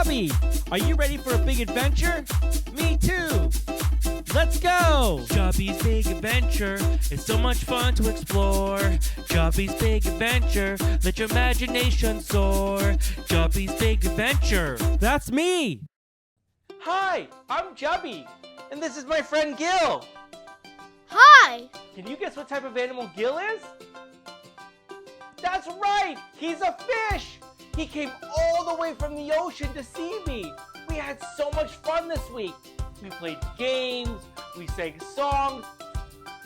Jubby. Are you ready for a big adventure? Me too. Let's go! Jubby's Big Adventure is so much fun to explore. Jubby's Big Adventure, let your imagination soar. Jubby's Big Adventure, that's me! Hi, I'm Jubby, and this is my friend Gill. Hi! Can you guess what type of animal Gill is? That's right, he's a fish! He came all the way from the ocean to see me. We had so much fun this week. We played games, we sang songs,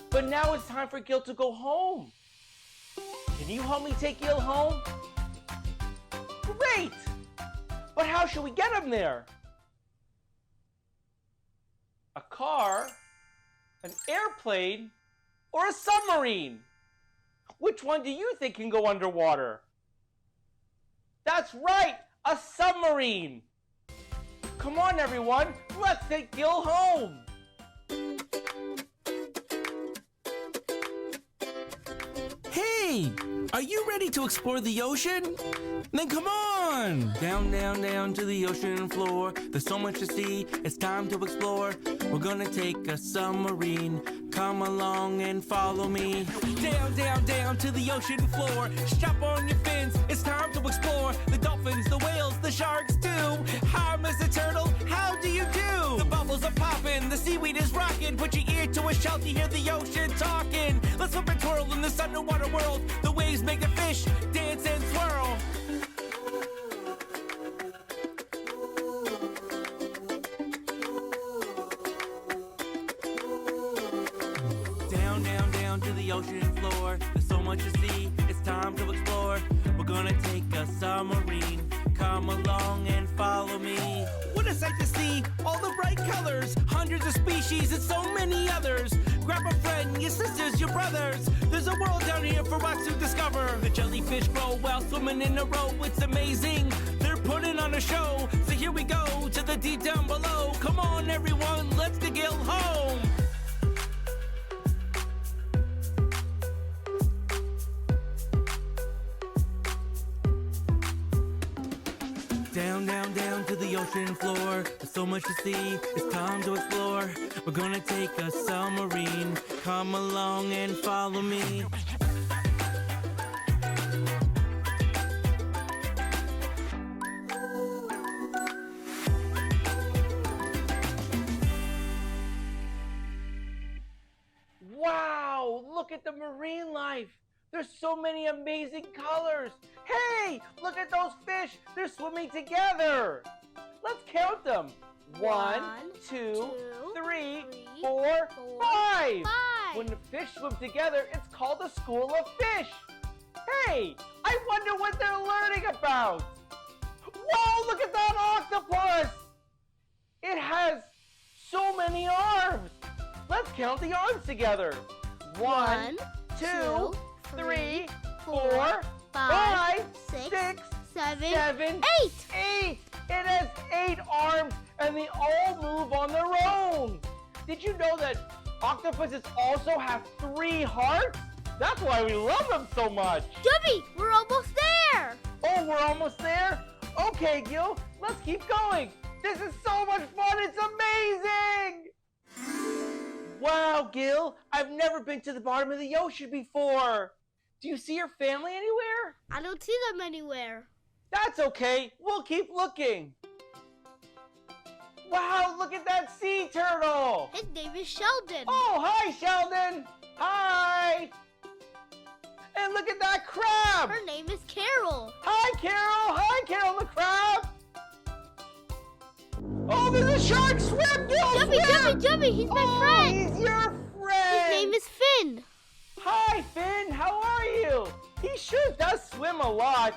but now it's time for Gill to go home. Can you help me take Gill home? Great! But how should we get him there? A car, an airplane, or a submarine? Which one do you think can go underwater? That's right, a submarine! Come on, everyone, let's take Gill home! Hey! Are you ready to explore the ocean? Then come on! Down, down, down to the ocean floor. There's so much to see, it's time to explore. We're gonna take a submarine. Come along and follow me. Down, down, down to the ocean floor. Strap on your fins, it's time to explore. The dolphins, the whales, the sharks too. Hi, Mr. Turtle, how do you do? The bubbles are popping, the seaweed is rocking. Put your ear to a shell to hear the ocean talking. Let's flip and twirl in this underwater world. The waves make the fish dance and swirl. Down, down, down to the ocean floor. There's so much to see, it's time to explore. We're gonna take a submarine. Come along and follow me. What a sight to see, all the bright colors. Hundreds of species and so many others. Grab a friend, your sisters, your brothers. There's a world down here for us to discover. The jellyfish grow while swimming in a row. It's amazing, they're putting on a show. So here we go to the deep down below. Come on everyone, let's get Gill home. Down, down, down to the ocean floor. There's so much to see, it's time to explore. We're gonna take a submarine. Come along and follow me. Wow, look at the marine life. There's so many amazing colors. Hey, look at those fish. They're swimming together. Let's count them. One, two, three, four, five. When the fish swim together, it's called a school of fish. Hey, I wonder what they're learning about. Whoa, look at that octopus. It has so many arms. Let's count the arms together. One, two, three, four, five, six, seven, eight. It has 8 arms and they all move on their own. Did you know that octopuses also have 3 hearts? That's why we love them so much. Jubby, we're almost there. Oh, we're almost there? Okay, Gill, let's keep going. This is so much fun. It's amazing. Wow, Gill, I've never been to the bottom of the ocean before. Do you see your family anywhere? I don't see them anywhere. That's okay. We'll keep looking. Wow, look at that sea turtle. His name is Sheldon. Oh, hi, Sheldon. Hi. And look at that crab. Her name is Carol. Hi, Carol. Hi, Carol the crab. Oh, there's a shark. Swim, Gill, Jubby, he's my friend. He's your friend. His name is Finn. Hi, Finn. How are you? He sure does swim a lot.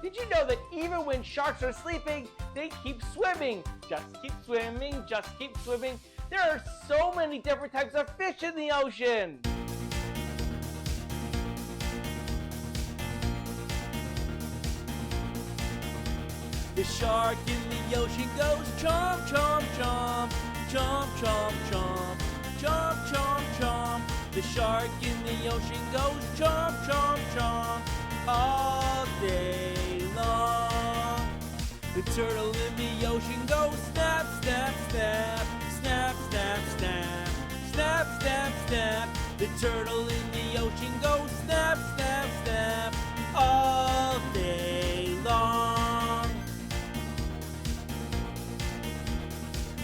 Did you know that even when sharks are sleeping, they keep swimming? Just keep swimming, just keep swimming. There are so many different types of fish in the ocean. The shark in the ocean goes chomp, chomp, chomp, chomp, chomp, chomp, chomp, chomp, chomp. The shark in the ocean goes chomp, chomp, chomp all day long. The turtle in go snap, snap, snap, snap, snap, snap, snap, snap, snap. The turtle in the ocean goes snap, snap, snap, all day long.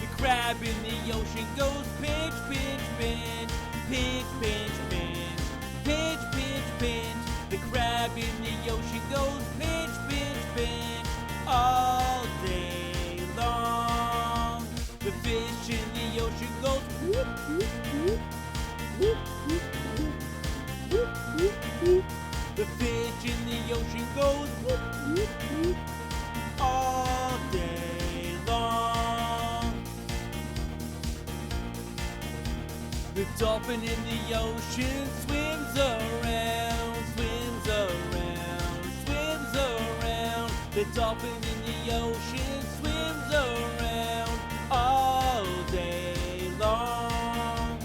The crab in the ocean goes pinch, pinch, pinch, pinch, pinch, pinch, pinch, pinch, pinch. The crab in the ocean goes pinch, pinch, pinch, all day long. The fish in the ocean goes whoop, whoop, whoop, whoop, whoop, whoop, whoop, whoop. The fish in the ocean goes whoop, whoop, whoop, all day long. The dolphin in the ocean swims around, swims around, swims around. The dolphin in the ocean swims around all day long.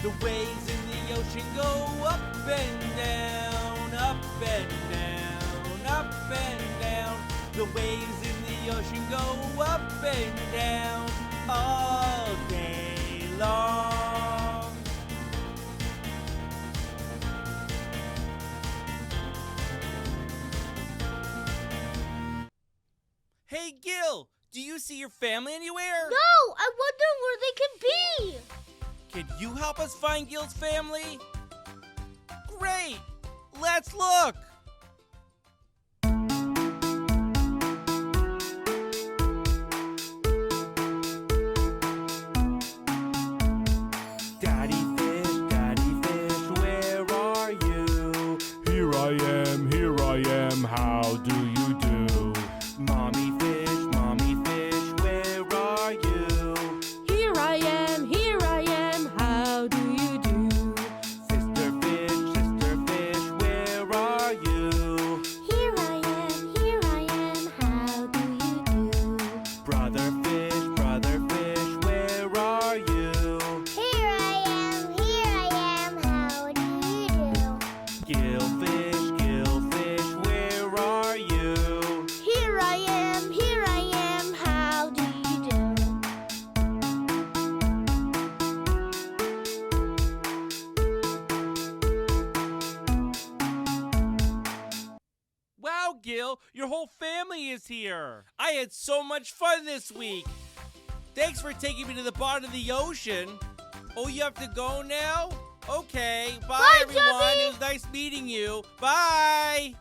The waves in the ocean go up and down, up and down, up and down. The waves in the ocean go up and down all day long. Hey, Gill, do you see your family anywhere? No, I wonder where they can be. Can you help us find Gill's family? Great! Let's look! Daddy fish, where are you? Here I am, how do you do? Mommy fish, where are you? Here I am, how do you do? Sister fish, where are you? Here I am, how do you do? Brother fish, where are you? Here I am, how do you do? Gill fish, where are you? Here I am, how do you do? Wow, Gill, your whole family is here. I had so much fun this week. Thanks for taking me to the bottom of the ocean. Oh, you have to go now? Okay, bye Bye, everyone. Jubby. It was nice meeting you. Bye.